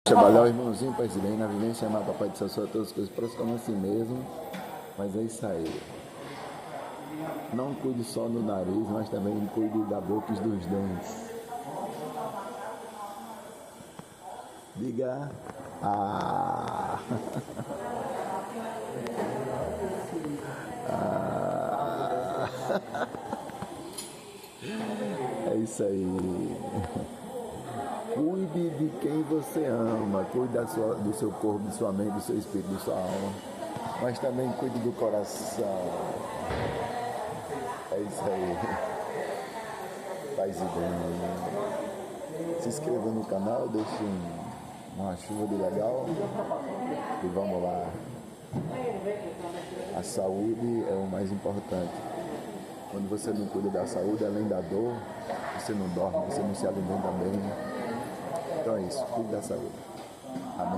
Trabalhar o irmãozinho, Pai de bem, na vivência, amar Papai do céu, sobre todas as coisas, próximo como a si mesmo. Mas é isso aí. Não cuide só do nariz, mas também cuide da boca e dos dentes. Diga. Ah. Ah. É isso aí. Cuide de quem você ama, cuide do seu corpo, de sua mente, do seu espírito, da sua alma, mas também cuide do coração. É isso aí. Paz e bem. Se inscreva no canal, deixe uma chuva de legal e vamos lá. A saúde é o mais importante. Quando você não cuida da saúde, além da dor, você não dorme, você não se alimenta bem. Então é isso, cuide da saúde. Amém.